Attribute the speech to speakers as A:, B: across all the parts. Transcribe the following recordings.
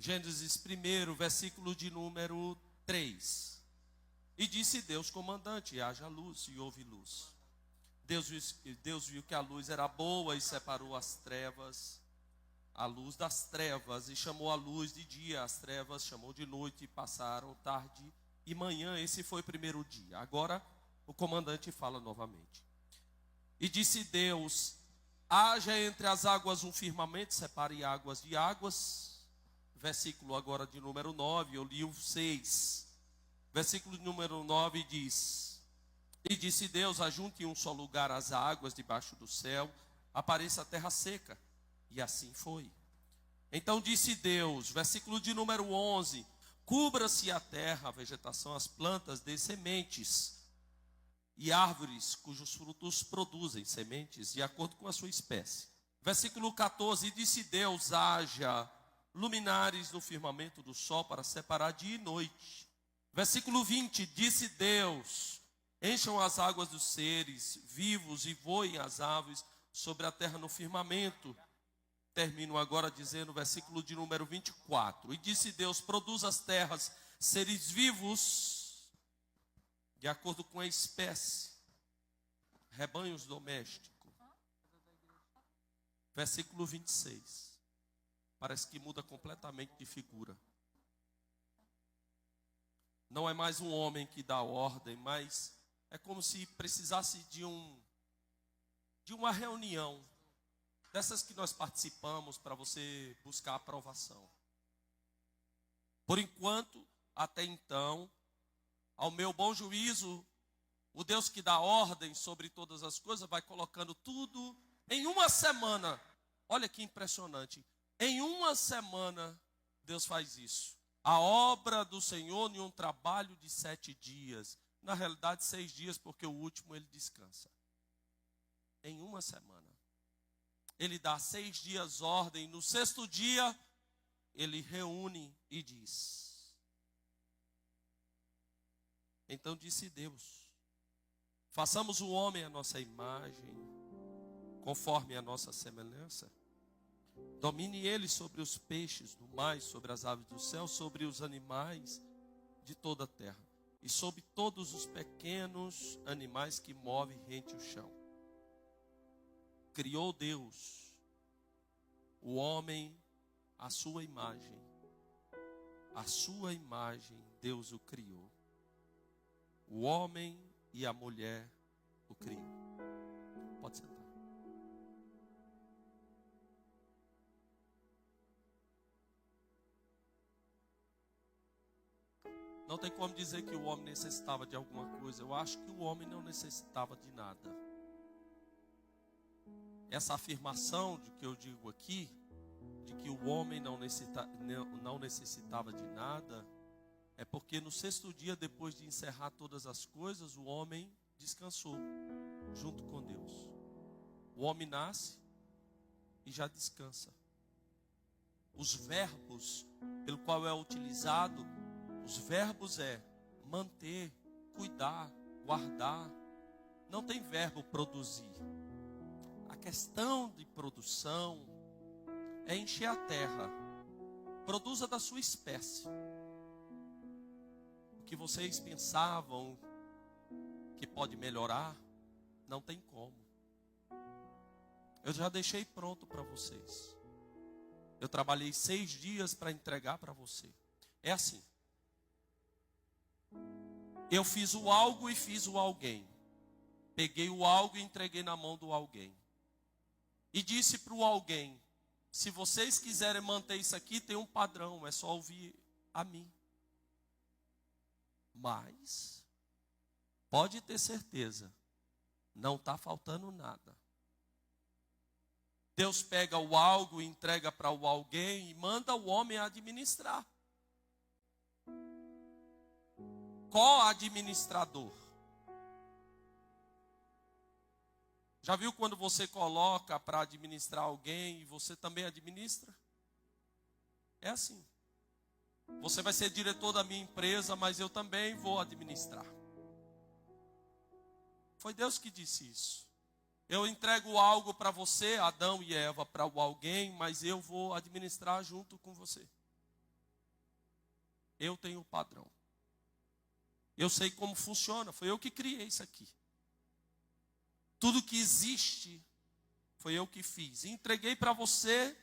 A: Gênesis 1, versículo de número 3. E disse Deus, comandante, haja luz, e houve luz. Deus viu que a luz era boa e separou as trevas, a luz das trevas, e chamou a luz de dia, as trevas chamou de noite, e passaram tarde e manhã. Esse foi o primeiro dia. Agora o comandante fala novamente. E disse Deus, haja entre as águas um firmamento, separe águas de águas. Versículo agora de número 9, eu li o 6. Versículo de número 9 diz: e disse Deus, ajunte em um só lugar as águas debaixo do céu, apareça a terra seca. E assim foi. Então disse Deus, versículo de número 11, cubra-se a terra, a vegetação, as plantas de sementes, e árvores cujos frutos produzem sementes, de acordo com a sua espécie. Versículo 14, e disse Deus, haja luminares no firmamento do sol para separar dia e noite. Versículo 20, disse Deus, encham as águas dos seres vivos e voem as aves sobre a terra no firmamento. Termino agora dizendo, versículo de número 24. E disse Deus, produz as terras seres vivos, de acordo com a espécie, rebanhos domésticos. Versículo 26. Parece que muda completamente de figura. Não é mais um homem que dá ordem, mas é como se precisasse de uma reunião, dessas que nós participamos para você buscar aprovação. Por enquanto, até então, ao meu bom juízo, o Deus que dá ordem sobre todas as coisas vai colocando tudo em uma semana. Olha que impressionante. Em uma semana, Deus faz isso. A obra do Senhor em um trabalho de 7 dias. Na realidade, 6 dias, porque o último ele descansa. Em uma semana. Ele dá 6 dias ordem. No 6º dia, ele reúne e diz. Então disse Deus, façamos o homem à nossa imagem, conforme a nossa semelhança. Domine ele sobre os peixes do mar, sobre as aves do céu, sobre os animais de toda a terra, e sobre todos os pequenos animais que movem rente o chão. Criou Deus o homem à sua imagem. A sua imagem Deus o criou. O homem e a mulher o criou. Pode sentar. Não tem como dizer que o homem necessitava de alguma coisa. Eu acho que o homem não necessitava de nada. Essa afirmação de que eu digo aqui, de que o homem não necessitava de nada, é porque no 6º dia, depois de encerrar todas as coisas, o homem descansou junto com Deus. O homem nasce e já descansa. Os verbos pelo qual é utilizado, os verbos é manter, cuidar, guardar. Não tem verbo produzir. A questão de produção é encher a terra. Produza da sua espécie. O que vocês pensavam que pode melhorar, não tem como. Eu já deixei pronto para vocês. Eu trabalhei 6 dias para entregar para você. É assim. Eu fiz o algo e fiz o alguém. Peguei o algo e entreguei na mão do alguém. E disse para o alguém, se vocês quiserem manter isso aqui, tem um padrão, é só ouvir a mim. Mas, pode ter certeza, não está faltando nada. Deus pega o algo e entrega para o alguém e manda o homem administrar. Co-administrador. Já viu quando você coloca para administrar alguém e você também administra? É assim. Você vai ser diretor da minha empresa, mas eu também vou administrar. Foi Deus que disse isso. Eu entrego algo para você, Adão e Eva, para o alguém, mas eu vou administrar junto com você. Eu tenho o padrão. Eu sei como funciona, foi eu que criei isso aqui. Tudo que existe, foi eu que fiz. Entreguei para você.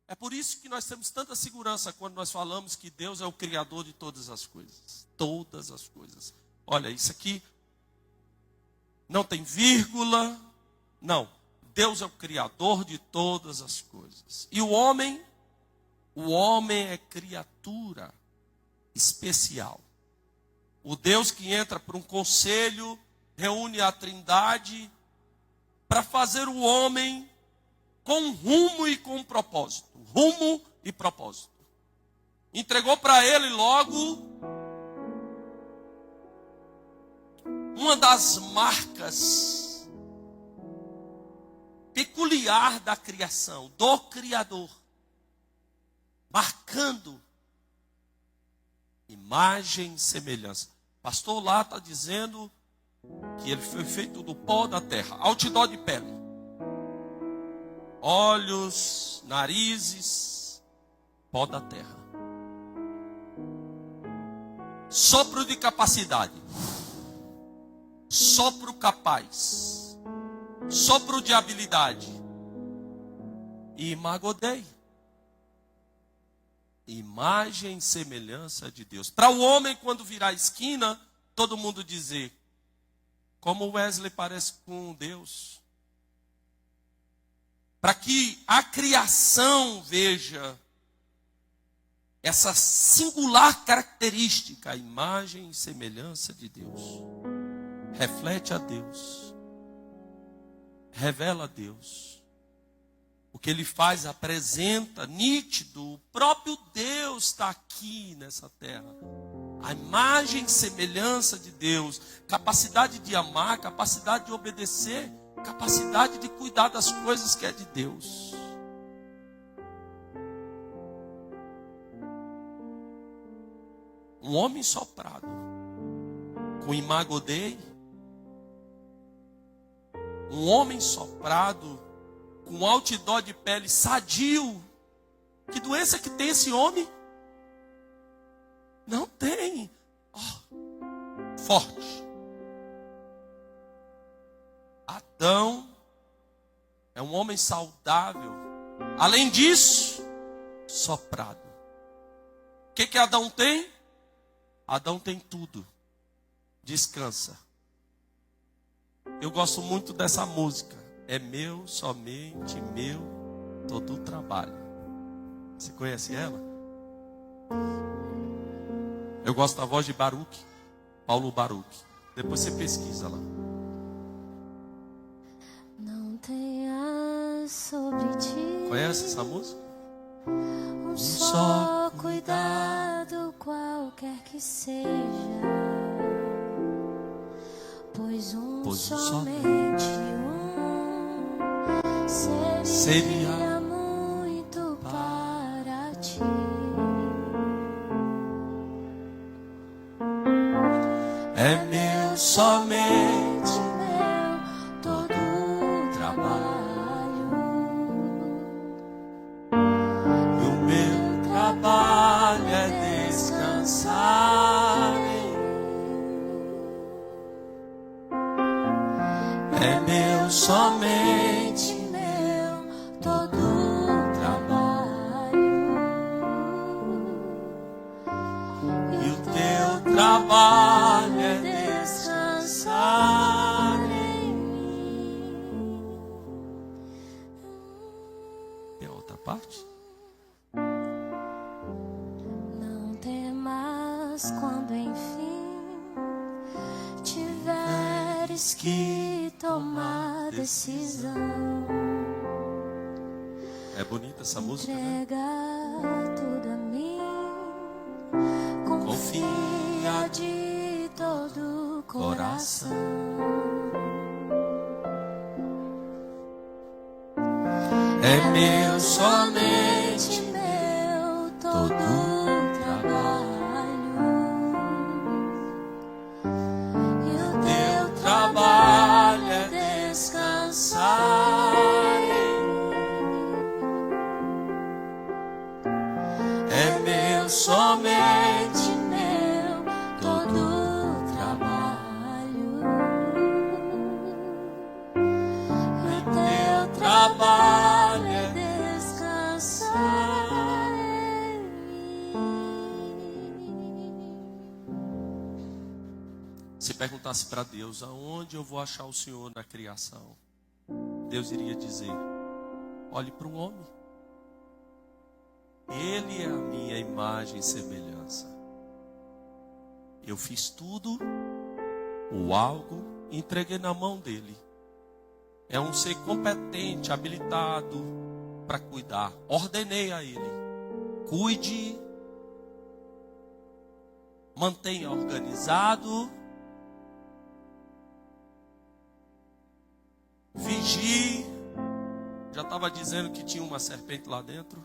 A: É por isso que nós temos tanta segurança quando nós falamos que Deus é o Criador de todas as coisas. Todas as coisas. Olha, isso aqui não tem vírgula. Não. Deus é o Criador de todas as coisas. E o homem é criatura especial. O Deus que entra por um conselho, reúne a Trindade para fazer o homem com rumo e com propósito. Rumo e propósito. Entregou para ele logo uma das marcas peculiar da criação, do Criador. Marcando imagem e semelhança. Pastor lá está dizendo que ele foi feito do pó da terra. Outdoor de pele. Olhos, narizes, pó da terra. Sopro de capacidade. Sopro capaz. Sopro de habilidade. E imagodei. Imagem e semelhança de Deus. Para o homem, quando virar a esquina, todo mundo dizer, como Wesley parece com Deus. Para que a criação veja essa singular característica, a imagem e semelhança de Deus. Reflete a Deus. Revela a Deus. O que ele faz apresenta nítido. O próprio Deus está aqui nessa terra. A imagem e semelhança de Deus. Capacidade de amar, capacidade de obedecer, capacidade de cuidar das coisas que é de Deus. Um homem soprado, com imagodei. Um homem soprado, com outdoor de pele sadio. Que doença que tem esse homem? Não tem. Forte. Adão é um homem saudável. Além disso, soprado. O que Adão tem? Adão tem tudo. Descansa. Eu gosto muito dessa música. É meu, somente meu, todo o trabalho. Você conhece ela? Eu gosto da voz de Baruch, Paulo Baruch. Depois você pesquisa lá.
B: Não tenha sobre ti.
A: Conhece essa música?
B: Um só cuidado, qualquer que seja. Pois somente seria muito para ti.
A: É meu, somente
B: meu, todo o trabalho.
A: E o meu trabalho é descansar em mim. É meu, somente
B: meu, todo o trabalho.
A: e o teu trabalho é descansar em mim. Tem outra parte?
B: Não temas quando enfim tiveres que tomar decisão.
A: É bonita essa música, né?
B: Entrega tudo a mim. Confia de todo o coração.
A: É meu, somente
B: meu, todo o trabalho. E o teu
A: trabalho é descansar em mim. É meu,
B: somente meu todo trabalho. E o teu trabalho é descansar em mim.
A: Se perguntasse para Deus, aonde eu vou achar o Senhor na criação? Deus iria dizer, olhe para o homem. Ele é a minha imagem e semelhança. Eu fiz tudo, o algo, e entreguei na mão dele. É um ser competente, habilitado para cuidar. Ordenei a ele. Cuide, mantenha organizado, vigie. Já estava dizendo que tinha uma serpente lá dentro.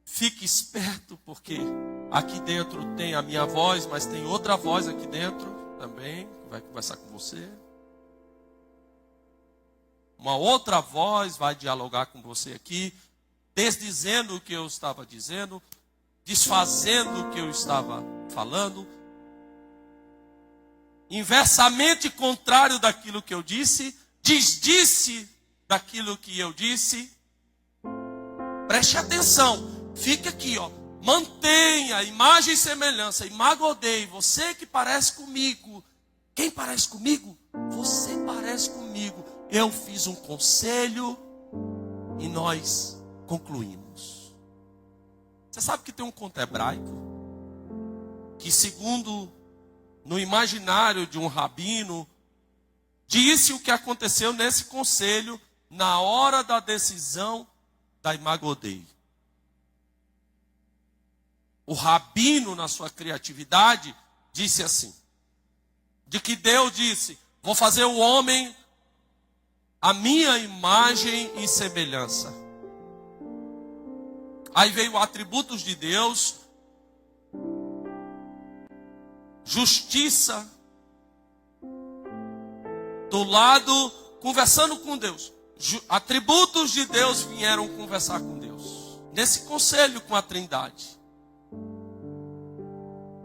A: Fique esperto, porque aqui dentro tem a minha voz, mas tem outra voz aqui dentro também, que vai conversar com você. Uma outra voz vai dialogar com você aqui, desdizendo o que eu estava dizendo, desfazendo o que eu estava falando, inversamente contrário daquilo que eu disse, desdisse daquilo que eu disse. Preste atenção. Fica aqui, ó. Mantenha imagem e semelhança. Imagodei. Você que parece comigo. Quem parece comigo? Você parece comigo. Eu fiz um conselho e nós concluímos. Você sabe que tem um conto hebraico que, segundo no imaginário de um rabino, disse o que aconteceu nesse conselho na hora da decisão da Imagodei. O rabino, na sua criatividade, disse assim, de que Deus disse, vou fazer o homem a minha imagem e semelhança. Aí veio atributos de Deus, justiça, do lado, conversando com Deus. Atributos de Deus vieram conversar com Deus. Nesse conselho com a Trindade.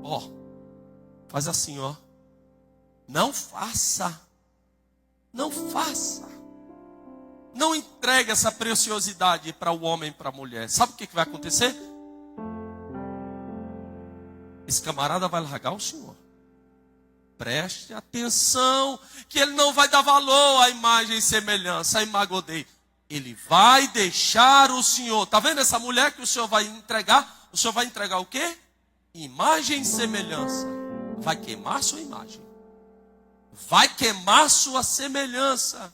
A: Ó, faz assim, ó. Não faça. Não faça. Não entregue essa preciosidade para o homem e para a mulher. Sabe o que vai acontecer? Esse camarada vai largar o Senhor. Preste atenção, que ele não vai dar valor à imagem e semelhança, a Imagodei. Ele vai deixar o Senhor. Está vendo essa mulher que o Senhor vai entregar? O Senhor vai entregar o quê? Imagem e semelhança. Vai queimar sua imagem. Vai queimar sua semelhança.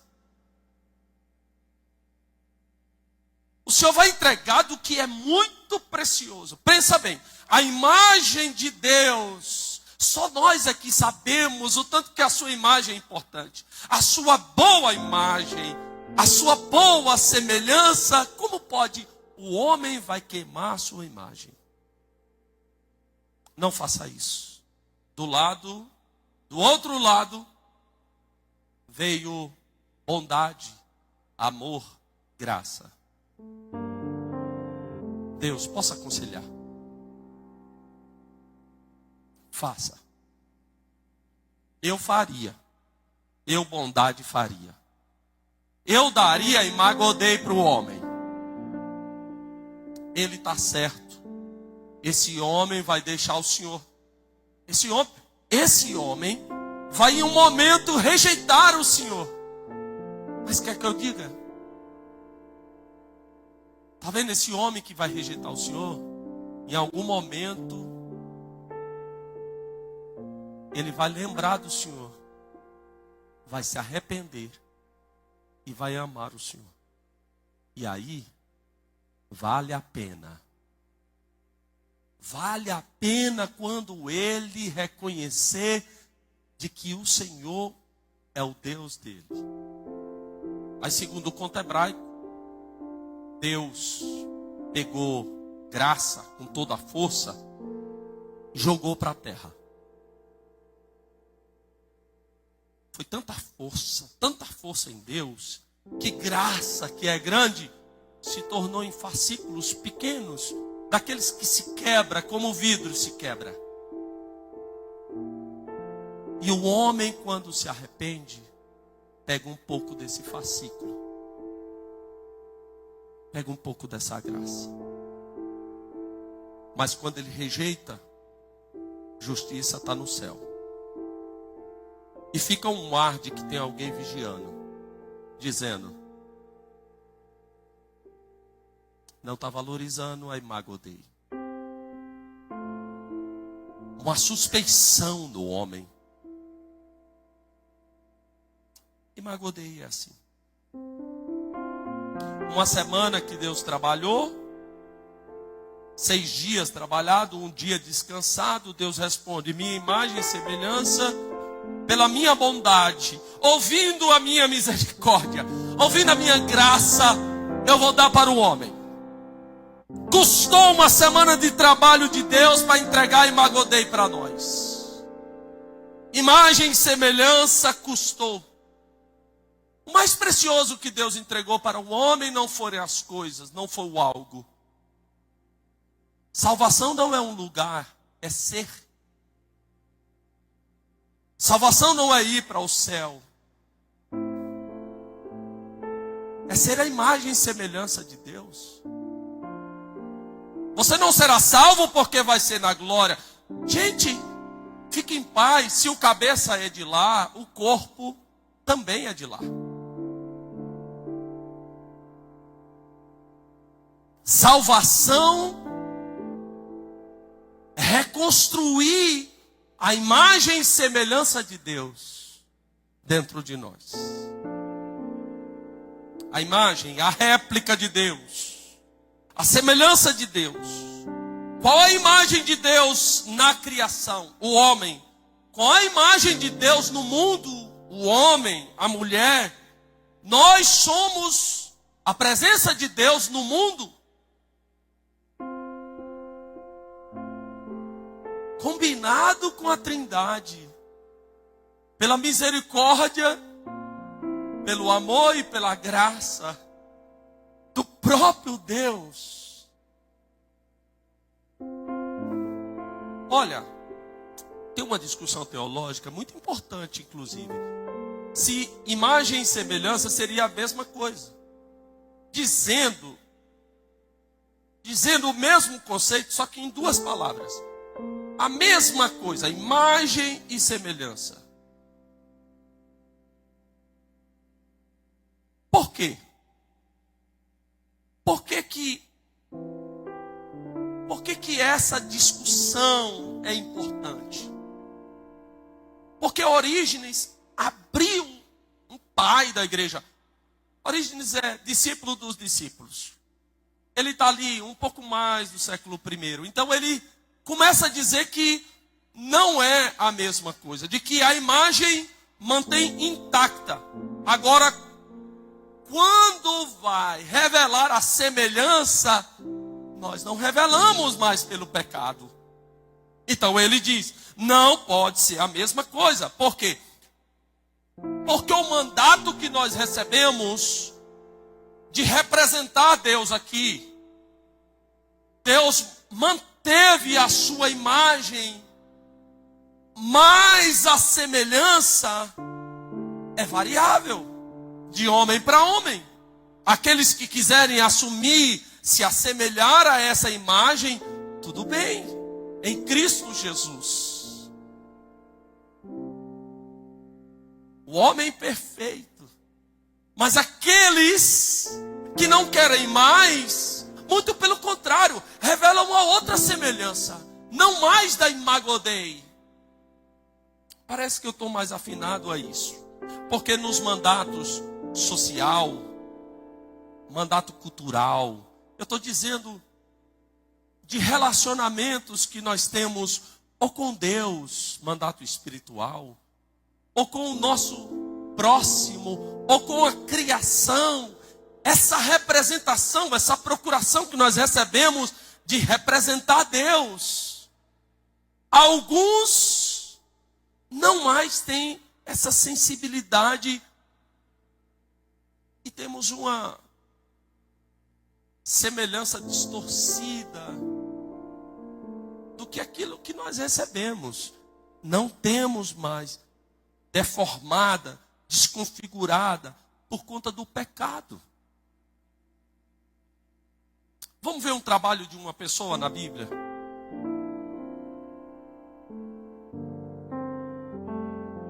A: O Senhor vai entregar do que é muito precioso. Pensa bem, a imagem de Deus, só nós aqui sabemos o tanto que a sua imagem é importante. A sua boa imagem, a sua boa semelhança, como pode? O homem vai queimar a sua imagem. Não faça isso. Do outro lado, veio bondade, amor, graça. Deus, posso aconselhar? Faça. Eu faria. Eu, bondade, faria. Eu daria Imagodei para o homem. Ele está certo. Esse homem vai deixar o Senhor. Esse homem vai em um momento rejeitar o Senhor. Mas quer que eu diga? Está vendo esse homem que vai rejeitar o Senhor? Em algum momento, ele vai lembrar do Senhor. Vai se arrepender. E vai amar o Senhor. E aí, vale a pena. Vale a pena quando ele reconhecer de que o Senhor é o Deus dele. Mas segundo o conto hebraico, Deus pegou graça com toda a força e jogou para a terra. Foi tanta força em Deus, que graça que é grande, se tornou em fascículos pequenos, daqueles que se quebra como o vidro se quebra. E o homem, quando se arrepende, pega um pouco desse fascículo, pega um pouco dessa graça. Mas quando ele rejeita, justiça está no céu. E fica um ar de que tem alguém vigiando, dizendo: não está valorizando a Imago Dei. Uma suspeição do homem. Imago Dei é assim. Uma semana que Deus trabalhou, 6 dias trabalhado, 1 dia descansado, Deus responde: minha imagem e semelhança, pela minha bondade, ouvindo a minha misericórdia, ouvindo a minha graça, eu vou dar para o homem. Custou uma semana de trabalho de Deus para entregar a Imago Dei para nós. Imagem e semelhança custou. O mais precioso que Deus entregou para o homem não foram as coisas, não foi o algo. Salvação não é um lugar, é ser. Salvação não é ir para o céu. É ser a imagem e semelhança de Deus. Você não será salvo porque vai ser na glória. Gente, fique em paz. Se o cabeça é de lá, o corpo também é de lá. Salvação é reconstruir a imagem e semelhança de Deus dentro de nós. A imagem, a réplica de Deus, a semelhança de Deus. Qual a imagem de Deus na criação? O homem. Qual a imagem de Deus no mundo? O homem, a mulher. Nós somos a presença de Deus no mundo. Combinado com a Trindade, pela misericórdia, pelo amor e pela graça do próprio Deus. Olha, tem uma discussão teológica muito importante, inclusive, se imagem e semelhança seria a mesma coisa, dizendo o mesmo conceito, só que em 2 palavras. A mesma coisa, imagem e semelhança. Por quê? Por que que essa discussão é importante? Porque Orígenes abriu um pai da igreja. Orígenes é discípulo dos discípulos. Ele está ali um pouco mais do século I. Então ele começa a dizer que não é a mesma coisa, de que a imagem mantém intacta. Agora, quando vai revelar a semelhança, nós não revelamos mais pelo pecado. Então ele diz, não pode ser a mesma coisa. Por quê? Porque o mandato que nós recebemos de representar Deus aqui, Deus manteve a sua imagem, mas a semelhança é variável, de homem para homem. Aqueles que quiserem assumir, se assemelhar a essa imagem, tudo bem, em Cristo Jesus. O homem perfeito. Mas aqueles que não querem mais, muito pelo contrário, revelam uma outra semelhança, não mais da Imago Dei. Parece que eu estou mais afinado a isso, porque nos mandatos social, mandato cultural, eu estou dizendo de relacionamentos que nós temos, ou com Deus, mandato espiritual, ou com o nosso próximo, ou com a criação, essa representação, essa procuração que nós recebemos de representar Deus. Alguns não mais têm essa sensibilidade e temos uma semelhança distorcida do que aquilo que nós recebemos. Não temos mais, deformada, desconfigurada por conta do pecado. Vamos ver um trabalho de uma pessoa na Bíblia?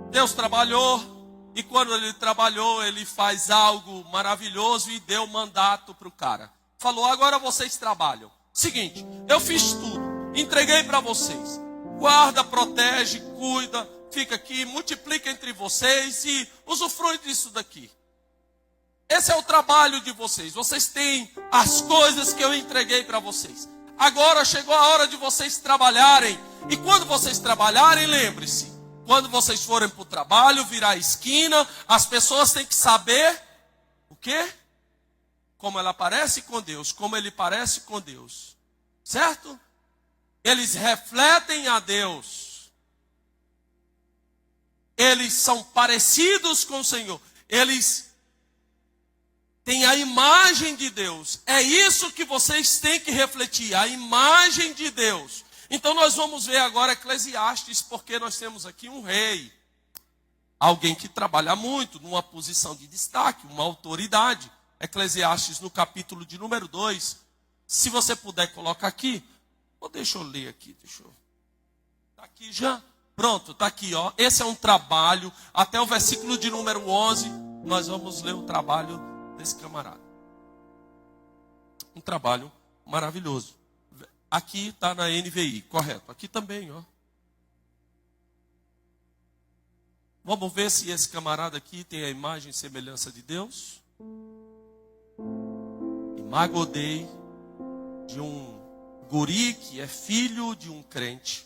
A: Deus trabalhou, e quando ele trabalhou, ele faz algo maravilhoso e deu mandato para o cara. Falou: agora vocês trabalham. Seguinte, eu fiz tudo, entreguei para vocês. Guarda, protege, cuida, fica aqui, multiplica entre vocês e usufrui disso daqui. Esse é o trabalho de vocês. Vocês têm as coisas que eu entreguei para vocês. Agora chegou a hora de vocês trabalharem. E quando vocês trabalharem, lembre-se, quando vocês forem para o trabalho, virar a esquina, as pessoas têm que saber o quê? Como ela parece com Deus, como ele parece com Deus. Certo? Eles refletem a Deus. Eles são parecidos com o Senhor. Eles têm a imagem de Deus. É isso que vocês têm que refletir, a imagem de Deus. Então nós vamos ver agora Eclesiastes, porque nós temos aqui um rei. Alguém que trabalha muito, numa posição de destaque, uma autoridade. Eclesiastes no capítulo de número 2. Se você puder colocar aqui. Ou deixa eu ler aqui, Está aqui já? Pronto, está aqui, ó. Esse é um trabalho, até o versículo de número 11, nós vamos ler o trabalho desse camarada. Um trabalho maravilhoso. Aqui está na NVI, correto. Aqui também, ó. Vamos ver se esse camarada aqui tem a imagem e semelhança de Deus. Imago Dei, de um guri que é filho de um crente,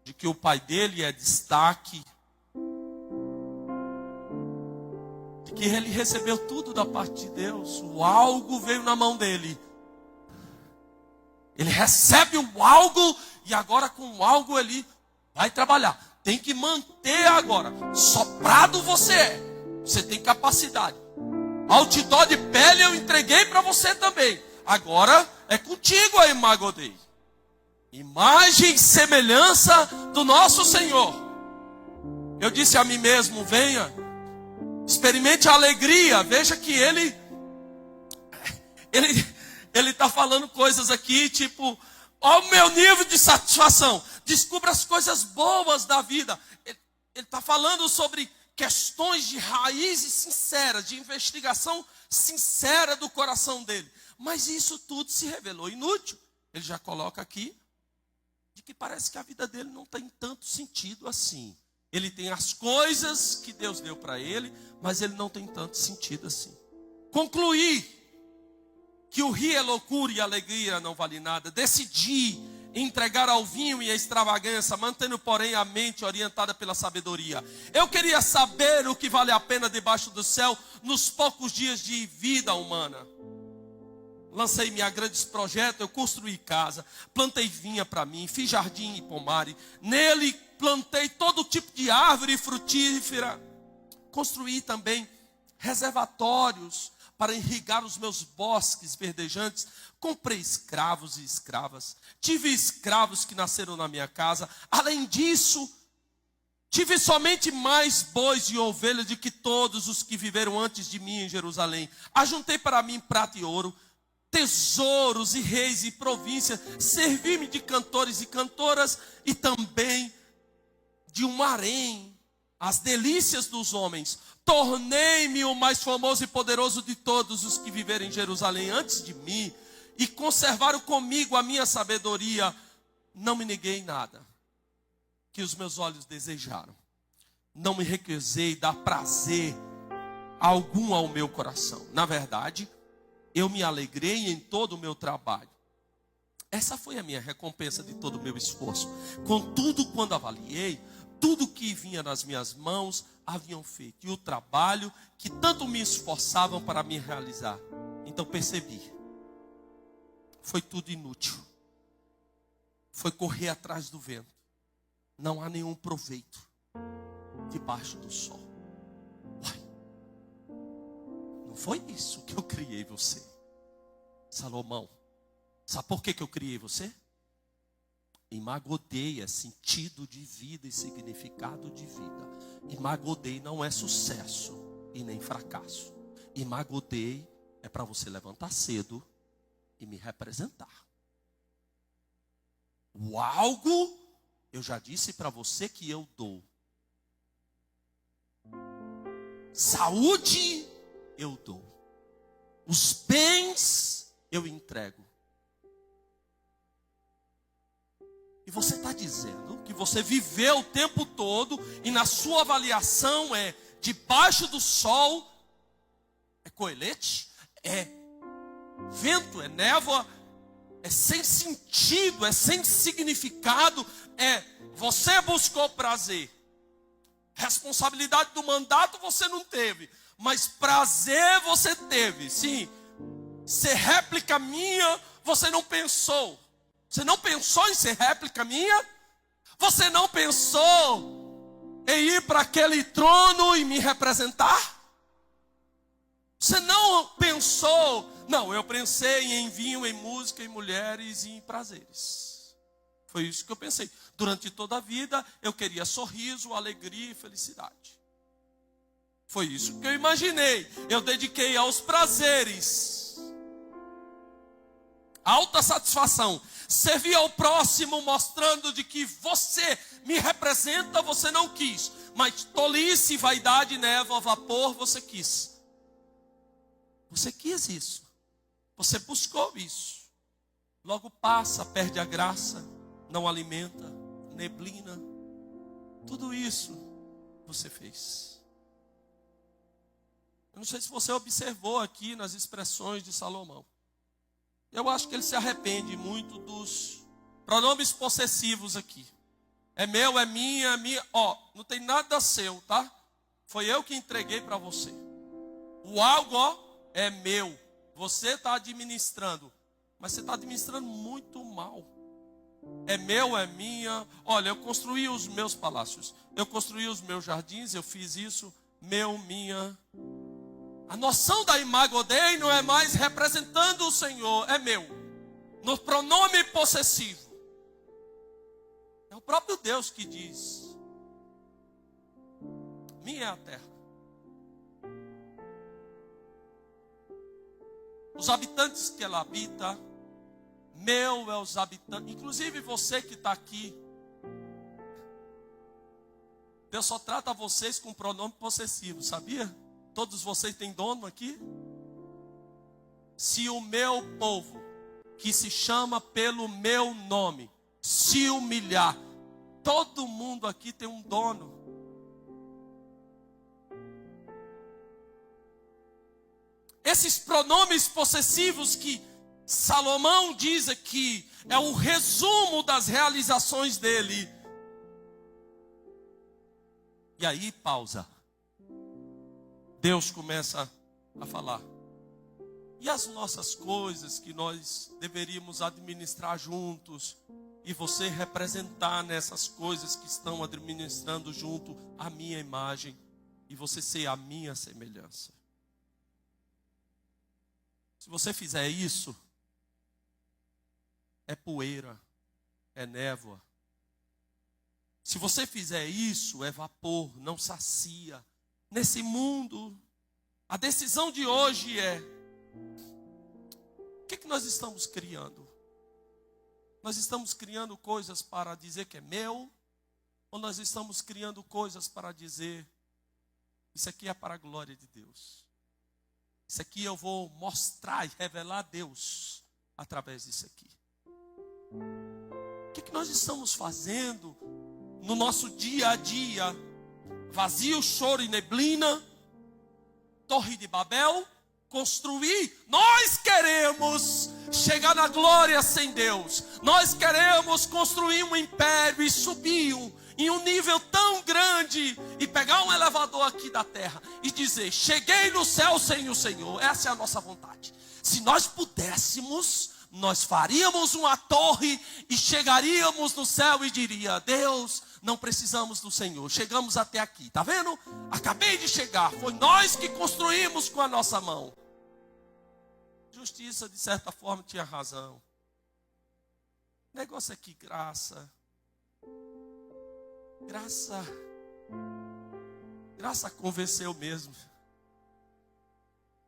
A: de que o pai dele é destaque, de que ele recebeu tudo da parte de Deus, o algo veio na mão dele. Ele recebe o algo e agora com o algo ele vai trabalhar. Tem que manter agora. Soprado você é. Você tem capacidade. Outdoor de pele eu entreguei para você também. Agora é contigo a Imago Dei. Imagem e semelhança do nosso Senhor. Eu disse a mim mesmo: venha, experimente a alegria. Veja que ele está falando coisas aqui, tipo, olha o meu nível de satisfação. Descubra as coisas boas da vida. Ele está falando sobre questões de raízes sinceras, de investigação sincera do coração dele. Mas isso tudo se revelou inútil. Ele já coloca aqui de que parece que a vida dele não tem tanto sentido assim. Ele tem as coisas que Deus deu para ele, mas ele não tem tanto sentido assim. Concluí que o rir é loucura e a alegria não vale nada. Decidi entregar ao vinho e à extravagância, mantendo, porém, a mente orientada pela sabedoria. Eu queria saber o que vale a pena debaixo do céu nos poucos dias de vida humana. Lancei minha grandes projetos, eu construí casa, plantei vinha para mim, fiz jardim e pomare. Nele plantei todo tipo de árvore frutífera. Construí também reservatórios para irrigar os meus bosques verdejantes. Comprei escravos e escravas. Tive escravos que nasceram na minha casa. Além disso, tive somente mais bois e ovelhas do que todos os que viveram antes de mim em Jerusalém. Ajuntei para mim prata e ouro, tesouros e reis e províncias. Servi-me de cantores e cantoras e também de um harém, as delícias dos homens. Tornei-me o mais famoso e poderoso de todos os que viveram em Jerusalém antes de mim e conservaram comigo a minha sabedoria. Não me neguei nada que os meus olhos desejaram. Não me recusei dar prazer algum ao meu coração. Na verdade, eu me alegrei em todo o meu trabalho. Essa foi a minha recompensa de todo o meu esforço. Contudo, quando avaliei, tudo que vinha nas minhas mãos haviam feito. E o trabalho que tanto me esforçavam para me realizar. Então percebi. Foi tudo inútil. Foi correr atrás do vento. Não há nenhum proveito debaixo do sol. Uai, não foi isso que eu criei você. Salomão, sabe por que eu criei você? Imagodei é sentido de vida e significado de vida. Imagodei não é sucesso e nem fracasso. Imagodei é para você levantar cedo e me representar. O algo, eu já disse para você que eu dou. Saúde, eu dou. Os bens, eu entrego. E você está dizendo que você viveu o tempo todo e na sua avaliação é debaixo do sol, é coelete, é vento, é névoa, é sem sentido, é sem significado, é você buscou prazer. Responsabilidade do mandato você não teve, mas prazer você teve, sim. Ser réplica minha, você não pensou. Você não pensou em ser réplica minha? Você não pensou em ir para aquele trono e me representar? Você não pensou? Não, eu pensei em vinho, em música, em mulheres e em prazeres. Foi isso que eu pensei. Durante toda a vida eu queria sorriso, alegria e felicidade. Foi isso que eu imaginei. Eu dediquei aos prazeres. Alta satisfação. Servir ao próximo mostrando de que você me representa, você não quis. Mas tolice, vaidade, névoa, vapor, você quis. Você quis isso. Você buscou isso. Logo passa, perde a graça, não alimenta, neblina. Tudo isso você fez. Eu não sei se você observou aqui nas expressões de Salomão. Eu acho que ele se arrepende muito dos pronomes possessivos aqui. É meu, é minha, Ó, não tem nada seu, tá? Foi eu que entreguei para você. O algo, ó, é meu. Você está administrando. Mas você está administrando muito mal. É meu, é minha. Olha, eu construí os meus palácios. Eu construí os meus jardins, eu fiz isso. Meu, minha. A noção da imago Dei não é mais representando o Senhor, é meu. No pronome possessivo. É o próprio Deus que diz: minha é a terra. Os habitantes que ela habita, meu é os habitantes. Inclusive você que está aqui. Deus só trata vocês com pronome possessivo, sabia? Todos vocês têm dono aqui? Se o meu povo, que se chama pelo meu nome, se humilhar, todo mundo aqui tem um dono. Esses pronomes possessivos que Salomão diz aqui, é o resumo das realizações dele. E aí, pausa. Deus começa a falar. E as nossas coisas que nós deveríamos administrar juntos, e você representar nessas coisas que estão administrando junto a minha imagem, e você ser a minha semelhança. Se você fizer isso, é poeira, é névoa. Se você fizer isso, é vapor, não sacia. Nesse mundo, a decisão de hoje é: o que nós estamos criando? Nós estamos criando coisas para dizer que é meu? Ou nós estamos criando coisas para dizer: isso aqui é para a glória de Deus? Isso aqui eu vou mostrar e revelar a Deus através disso aqui. O que nós estamos fazendo no nosso dia a dia? Vazio, choro e neblina, Torre de Babel, construir. Nós queremos chegar na glória sem Deus. Nós queremos construir um império e subir em um nível tão grande e pegar um elevador aqui da terra e dizer: cheguei no céu sem o Senhor. Essa é a nossa vontade. Se nós pudéssemos, nós faríamos uma torre e chegaríamos no céu e diria: Deus, não precisamos do Senhor, chegamos até aqui, tá vendo? Acabei de chegar, foi nós que construímos com a nossa mão. Justiça, de certa forma, tinha razão. O negócio é que graça convenceu mesmo.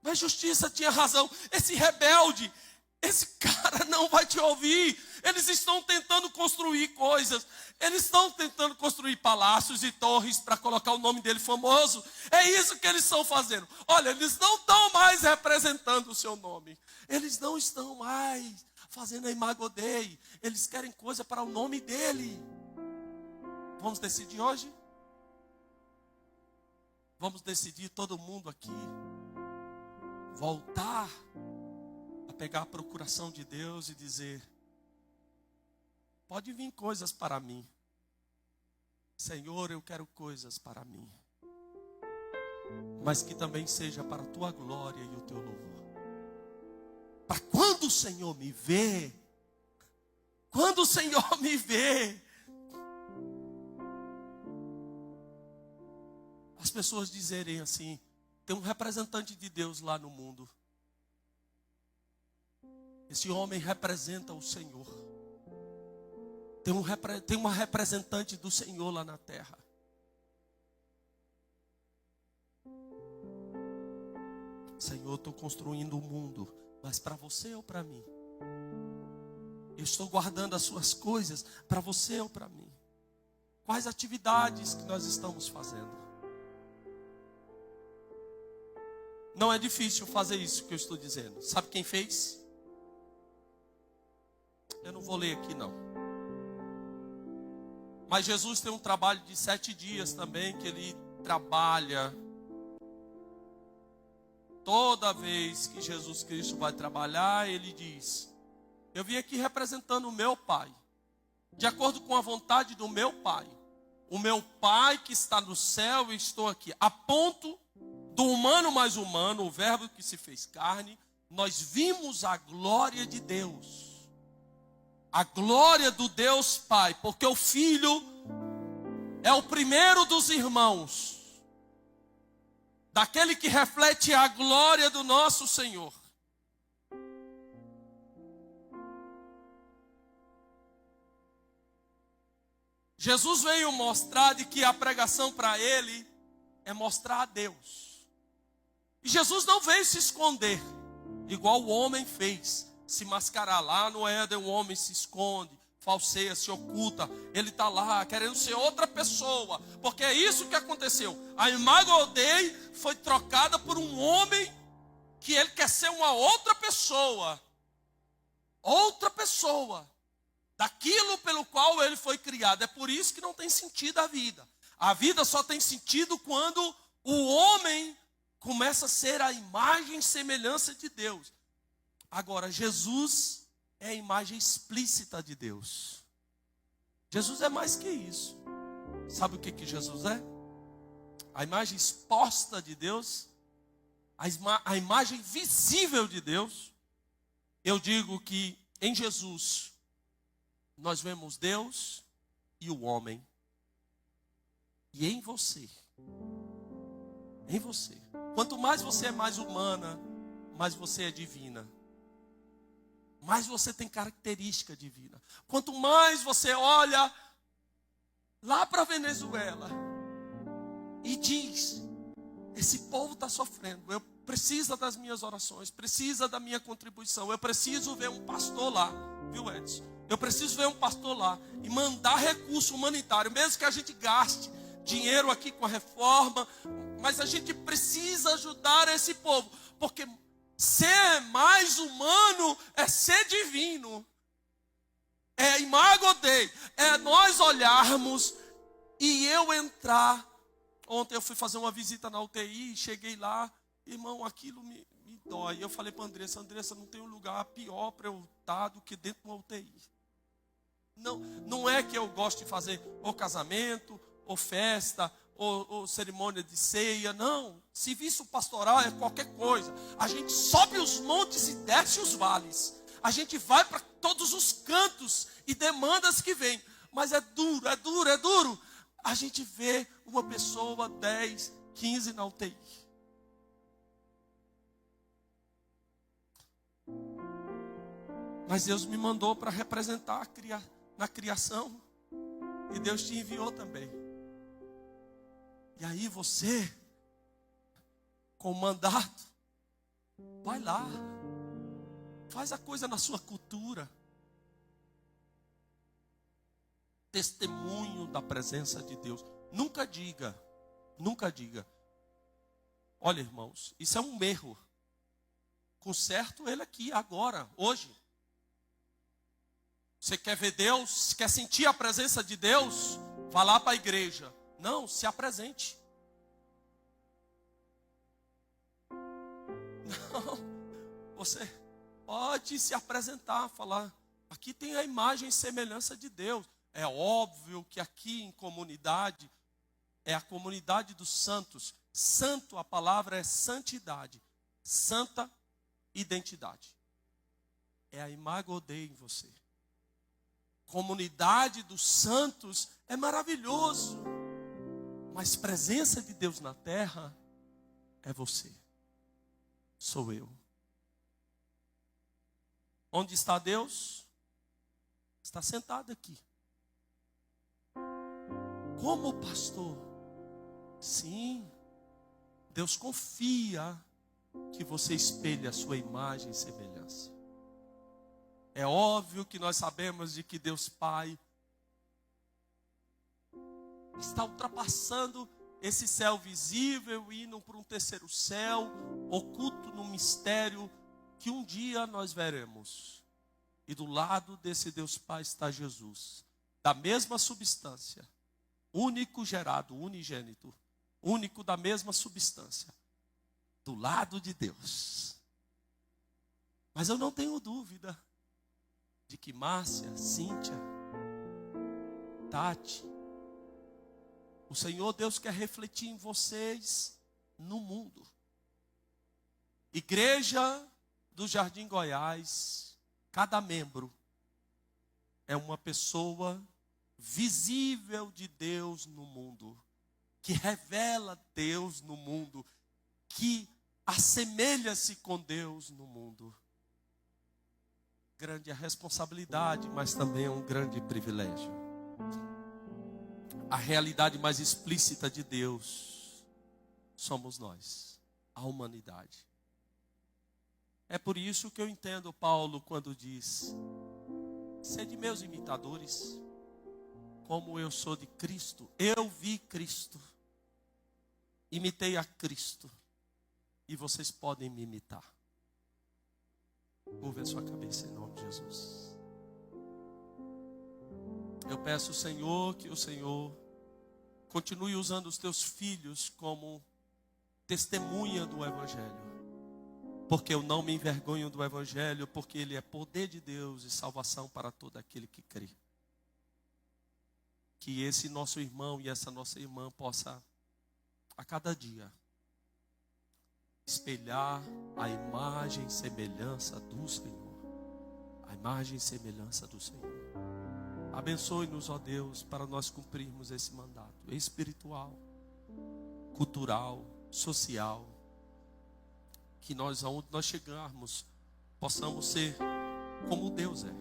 A: Mas justiça tinha razão. Esse rebelde, esse cara não vai te ouvir. Eles estão tentando construir coisas. Eles estão tentando construir palácios e torres para colocar o nome dele famoso. É isso que eles estão fazendo. Olha, eles não estão mais representando o seu nome. Eles não estão mais fazendo a Imago Dei. Eles querem coisa para o nome dele. Vamos decidir hoje? Vamos decidir todo mundo aqui voltar a pegar a procuração de Deus e dizer: pode vir coisas para mim. Senhor, eu quero coisas para mim. Mas que também seja para a tua glória e o teu louvor. Para quando o Senhor me vê, as pessoas dizerem assim: tem um representante de Deus lá no mundo. Esse homem representa o Senhor. Tem uma representante do Senhor lá na terra. Senhor, eu estou construindo um mundo, mas para você ou para mim? Eu estou guardando as suas coisas para você ou para mim? Quais atividades que nós estamos fazendo? Não é difícil fazer isso que eu estou dizendo. Sabe quem fez? Eu não vou ler aqui não. Mas Jesus tem um trabalho de 7 dias também, que ele trabalha. Toda vez que Jesus Cristo vai trabalhar, ele diz: eu vim aqui representando o meu Pai, de acordo com a vontade do meu Pai. O meu Pai que está no céu, e estou aqui. A ponto do humano mais humano, o verbo que se fez carne, nós vimos a glória de Deus. A glória do Deus Pai, porque o Filho é o primeiro dos irmãos, daquele que reflete a glória do nosso Senhor. Jesus veio mostrar de que a pregação para ele é mostrar a Deus. E Jesus não veio se esconder, igual o homem fez, se mascarar. Lá no Éden o homem se esconde, falseia, se oculta. Ele está lá querendo ser outra pessoa, porque é isso que aconteceu. A Imago Dei foi trocada por um homem que ele quer ser uma outra pessoa. Outra pessoa. Daquilo pelo qual ele foi criado. É por isso que não tem sentido a vida. A vida só tem sentido quando o homem começa a ser a imagem e semelhança de Deus. Agora, Jesus é a imagem explícita de Deus. Jesus é mais que isso. Sabe o que Jesus é? A imagem exposta de Deus, a imagem visível de Deus. Eu digo que em Jesus nós vemos Deus e o homem. E em você. Quanto mais você é mais humana, mais você é divina. Mais você tem característica divina. Quanto mais você olha lá para a Venezuela e diz: esse povo está sofrendo, eu preciso das minhas orações, precisa da minha contribuição, eu preciso ver um pastor lá, viu, Edson? Eu preciso ver um pastor lá e mandar recurso humanitário, mesmo que a gente gaste dinheiro aqui com a reforma, mas a gente precisa ajudar esse povo, porque ser mais humano é ser divino. É Imago Dei, é nós olharmos e eu entrar. Ontem eu fui fazer uma visita na UTI, cheguei lá, irmão, aquilo me dói. Eu falei para a Andressa, não tem um lugar pior para eu estar do que dentro de uma UTI. Não é que eu gosto de fazer ou casamento, ou festa, ou cerimônia de ceia, não. Serviço pastoral é qualquer coisa. A gente sobe os montes e desce os vales. A gente vai para todos os cantos e demandas que vêm. Mas é duro. A gente vê uma pessoa 10, 15 na UTI. Mas Deus me mandou para representar na criação. E Deus te enviou também. E aí você, com o mandato, vai lá. Faz a coisa na sua cultura. Testemunho da presença de Deus. Nunca diga. Olha, irmãos, isso é um erro. Conserto ele aqui, agora, hoje. Você quer ver Deus? Quer sentir a presença de Deus? Vá lá para a igreja. Não, se apresente. Não, você pode se apresentar, falar. Aqui tem a imagem e semelhança de Deus. É óbvio que aqui em comunidade, é a comunidade dos santos. Santo, a palavra é santidade. Santa identidade. É a imago Dei em você. Comunidade dos santos é maravilhoso. Mas presença de Deus na terra é você. Sou eu. Onde está Deus? Está sentado aqui. Como pastor? Sim. Deus confia que você espelhe a sua imagem e semelhança. É óbvio que nós sabemos de que Deus Pai está ultrapassando esse céu visível, indo para um terceiro céu, oculto no mistério que um dia nós veremos. E do lado desse Deus Pai está Jesus, da mesma substância, único gerado, unigênito, único da mesma substância, do lado de Deus. Mas eu não tenho dúvida de que Márcia, Cíntia, Tati, o Senhor Deus quer refletir em vocês no mundo. Igreja do Jardim Goiás, cada membro é uma pessoa visível de Deus no mundo, que revela Deus no mundo, que assemelha-se com Deus no mundo. Grande a responsabilidade, mas também é um grande privilégio. A realidade mais explícita de Deus somos nós, a humanidade. É por isso que eu entendo Paulo quando diz: sede meus imitadores, como eu sou de Cristo. Eu vi Cristo, imitei a Cristo, e vocês podem me imitar. Curva a sua cabeça em nome de Jesus. Eu peço ao Senhor que o Senhor continue usando os teus filhos como testemunha do Evangelho. Porque eu não me envergonho do Evangelho, porque ele é poder de Deus e salvação para todo aquele que crê. Que esse nosso irmão e essa nossa irmã possa, a cada dia, espelhar a imagem e semelhança do Senhor. A imagem e semelhança do Senhor. Abençoe-nos, ó Deus, para nós cumprirmos esse mandato espiritual, cultural, social. Que nós, aonde nós chegarmos, possamos ser como Deus é.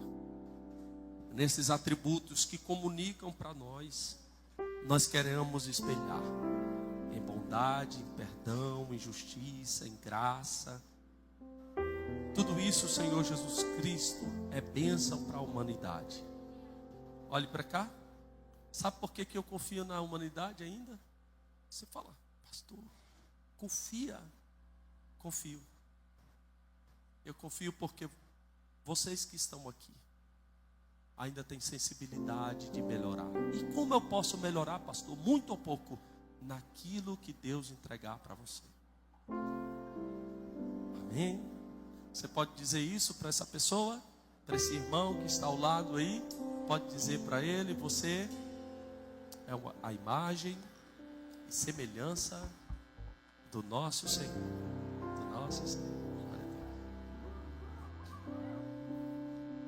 A: Nesses atributos que comunicam para nós, nós queremos espelhar. Em bondade, em perdão, em justiça, em graça. Tudo isso, Senhor Jesus Cristo, é bênção para a humanidade. Olhe para cá. Sabe por que eu confio na humanidade ainda? Você fala, pastor, confia. Confio. Eu confio porque vocês que estão aqui ainda têm sensibilidade de melhorar. E como eu posso melhorar, pastor? Muito ou pouco? Naquilo que Deus entregar para você. Amém? Você pode dizer isso para essa pessoa, para esse irmão que está ao lado aí. Pode dizer para ele: você é a imagem e semelhança do nosso Senhor. Do nosso Senhor.